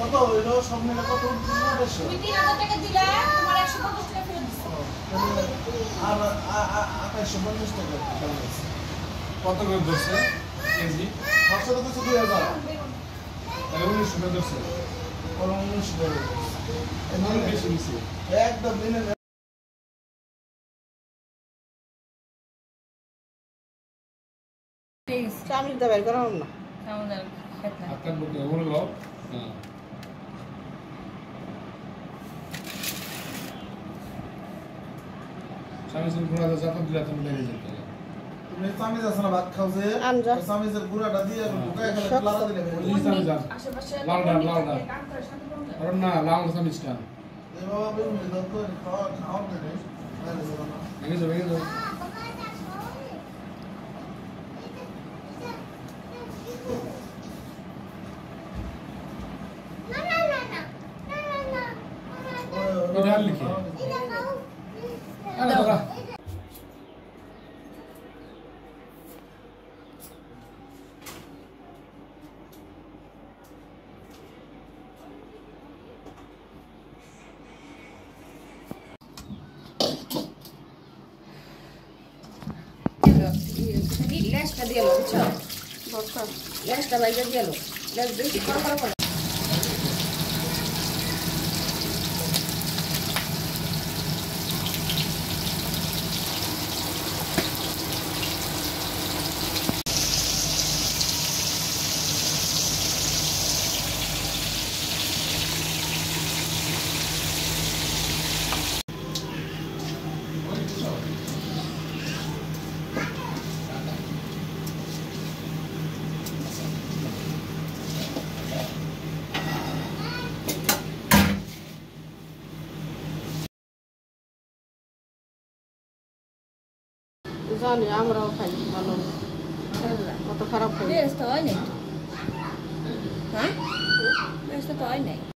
কত হইলো সব মিলে কত 3000 তুমি 3000 টাকা দিলা তোমার 150 টাকা ফেরত দিছি আর 2850 টাকা কত করে ধরছে কেজি? খরচা তো 2000 তাহলে 1900 টাকা ধরছে। 1900 টাকা এমন বেশি নিছে। একদম দিনে চামচ দা বের করা না আমাদের খেতে আপনার বুকে এমন লো হ্যাঁ স্বামী সিং ঘোড়া যা যখন দিলা তুমি লেগে যেতে তুমি চামিজ আছে না ভাত খাও যে আনজা। চামিজের গুঁড়াটা দিয়ে ঢুকায় খেলে লাড়া দিলে ওই স্বামী যা আশেপাশে লাল ডাল লাল ডাল কাম করে শান্তি পাওয়া যায়। আর না লাল স্বামীটা এই বাবা বেরুন দাও তো খাওয়ার দেবে ভেঙে যাও ভেঙে যাও এটা লিখে আরে দাদা লেসটা দিয়ে লো বুঝছো লেসটা বাইরে দিয়ে লো লেস বেশি করে জানি আমরাও খাই ভালো কত খারাপ খাই লেসটা হয় নাই হ্যাঁ লেসটা তো হয় নাই